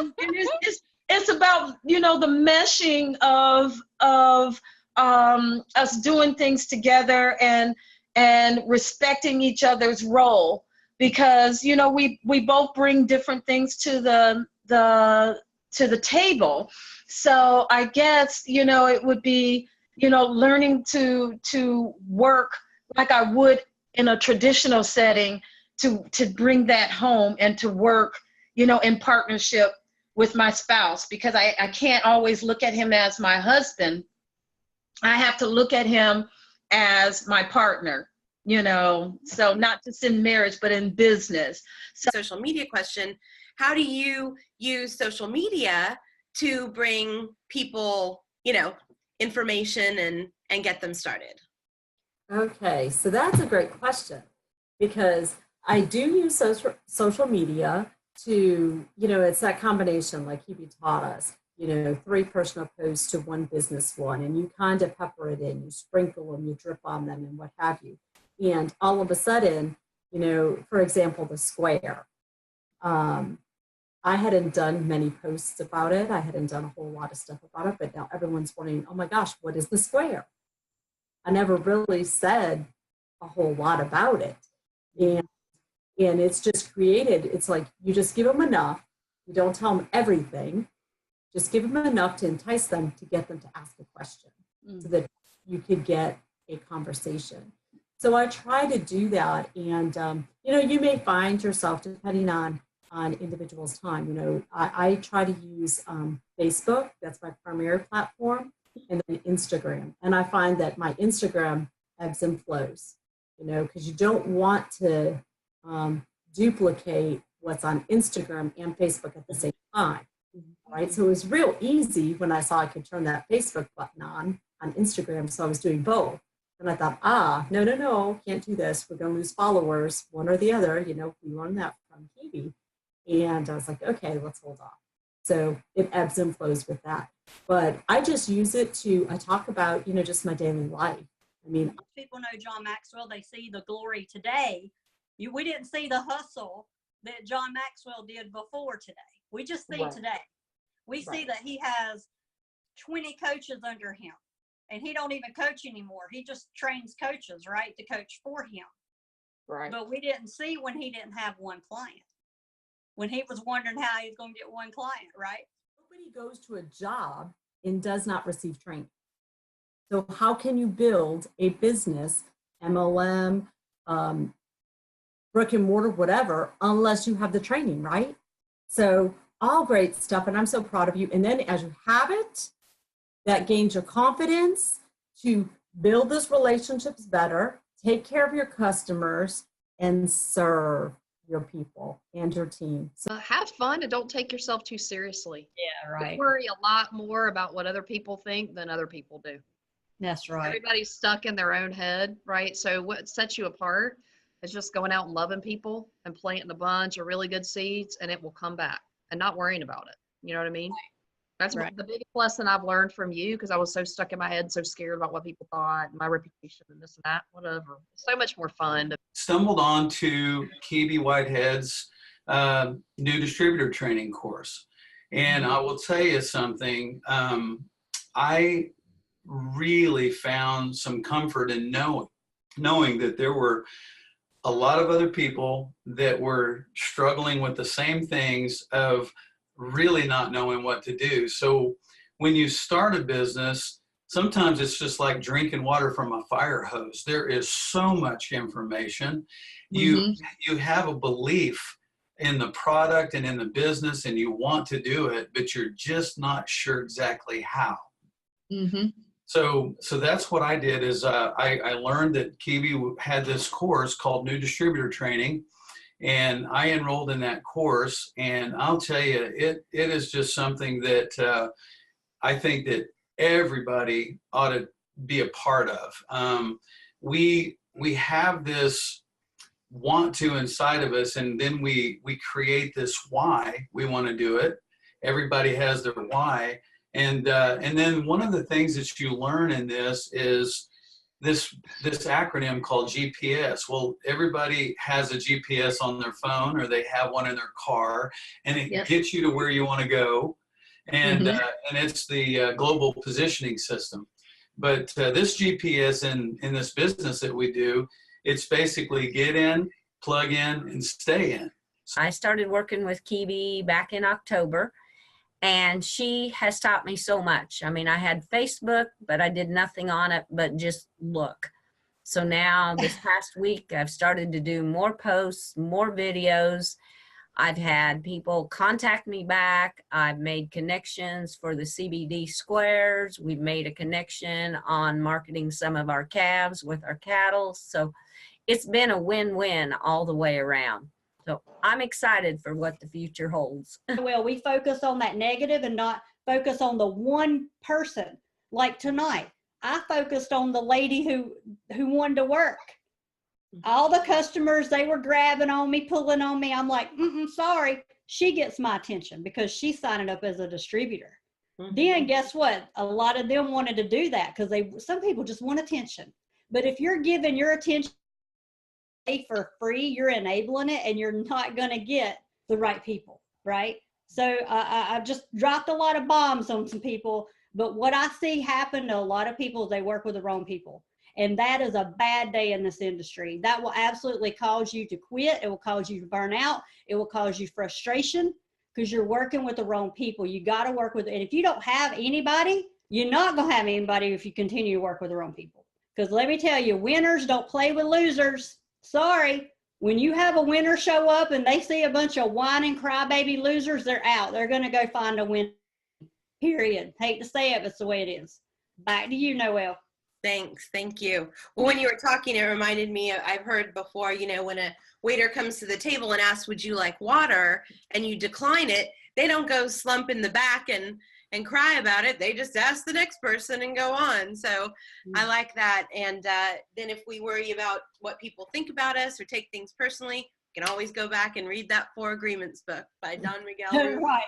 and it's about, you know, the meshing of us doing things together and respecting each other's role, because, you know, we both bring different things to the table. So I guess, you know, it would be, you know, learning to work like I would in a traditional setting, to bring that home and to work, you know, in partnership with my spouse, because I can't always look at him as my husband. I have to look at him as my partner, you know, so not just in marriage, but in business. So, social media question, how do you use social media to bring people, you know, information and get them started? Okay, so that's a great question, because I do use social media to, you know, it's that combination like Kebie taught us, you know, 3 personal posts to 1 business one, and you kind of pepper it in, you sprinkle them, you drip on them, and what have you. And all of a sudden, you know, for example, the square. I hadn't done many posts about it. I hadn't done a whole lot of stuff about it, but now everyone's wondering, oh my gosh, what is the square? I never really said a whole lot about it. And it's just created, it's like you just give them enough. You don't tell them everything. Just give them enough to entice them, to get them to ask a question, so that you could get a conversation. So I try to do that. And, you know, you may find yourself, depending on individuals' time, you know, I try to use Facebook. That's my primary platform. And then Instagram. And I find that my Instagram ebbs and flows, you know, because you don't want to duplicate what's on Instagram and Facebook at the same time, right? So it was real easy when I saw I could turn that Facebook button on Instagram. So I was doing both. And I thought, no, can't do this. We're going to lose followers, one or the other. You know, we learned that from Kebie. And I was like, okay, let's hold off. So it ebbs and flows with that. But I just use it to, I talk about, you know, just my daily life. I mean, people know John Maxwell, they see the glory today. We didn't see the hustle that John Maxwell did before today. We just see today. We see that he has 20 coaches under him, and he don't even coach anymore. He just trains coaches, right, to coach for him. right. But we didn't see when he didn't have one client, when he was wondering how he's going to get one client, right? Nobody goes to a job and does not receive training. So how can you build a business, MLM, brick and mortar, whatever, unless you have the training, right? So all great stuff, and I'm so proud of you. And then as you have it, that gains your confidence to build those relationships better, take care of your customers, and serve your people and your team. So have fun and don't take yourself too seriously. Yeah, right. You worry a lot more about what other people think than other people do. That's right. Everybody's stuck in their own head, right? So what sets you apart is just going out and loving people and planting a bunch of really good seeds, and it will come back, and not worrying about it. You know what I mean? That's Right. the biggest lesson I've learned from you, because I was so stuck in my head, so scared about what people thought, and my reputation and this and that, whatever. It's so much more fun. Stumbled onto Kebie Whitehead's new distributor training course. And I will tell you something, I really found some comfort in knowing that there were a lot of other people that were struggling with the same things of really not knowing what to do. So when you start a business, sometimes it's just like drinking water from a fire hose. There is so much information. You have a belief in the product and in the business, and you want to do it, but you're just not sure exactly how. So that's what I did is I learned that Kebie had this course called New Distributor Training, and I enrolled in that course. And I'll tell you, it is just something that I think that everybody ought to be a part of. We have this want to inside of us, and then we create this why we want to do it. Everybody has their why. And then one of the things that you learn in this is this acronym called GPS. Well, everybody has a GPS on their phone, or they have one in their car, and it Yep. gets you to where you want to go. And and it's the global positioning system. But this GPS in this business that we do, it's basically get in, plug in, and stay in. I started working with Kebie back in October, and she has taught me so much. I mean, I had Facebook, but I did nothing on it but just look. So now this past week, I've started to do more posts, more videos. I've had people contact me back. I've made connections for the CBD squares. We've made a connection on marketing some of our calves with our cattle. So it's been a win-win all the way around. So I'm excited for what the future holds. Well, we focus on that negative and not focus on the one person. Like tonight, I focused on the lady who wanted to work. All the customers, they were grabbing on me, pulling on me. I'm like, sorry. She gets my attention because she's signing up as a distributor. Then guess what? A lot of them wanted to do that because some people just want attention. But if you're giving your attention for free, you're enabling it, and you're not going to get the right people, right? So I've just dropped a lot of bombs on some people, but what I see happen to a lot of people is they work with the wrong people, and that is a bad day in this industry. That will absolutely cause you to quit. It will cause you to burn out. It will cause you frustration because you're working with the wrong people. You got to work with, and if you don't have anybody, you're not going to have anybody if you continue to work with the wrong people. Because let me tell you, winners don't play with losers. Sorry. When you have a winner show up and they see a bunch of whining crybaby losers, they're out. They're going to go find a win. Period. Hate to say it, but it's the way it is. Back to you, Noelle. Thanks. Thank you. Well, when you were talking, it reminded me, I've heard before, you know, when a waiter comes to the table and asks, would you like water? And you decline it, they don't go slump in the back and cry about it. They just ask the next person and go on. So I like that. And then if we worry about what people think about us or take things personally, we can always go back and read that 4 Agreements book by Don Miguel. Right.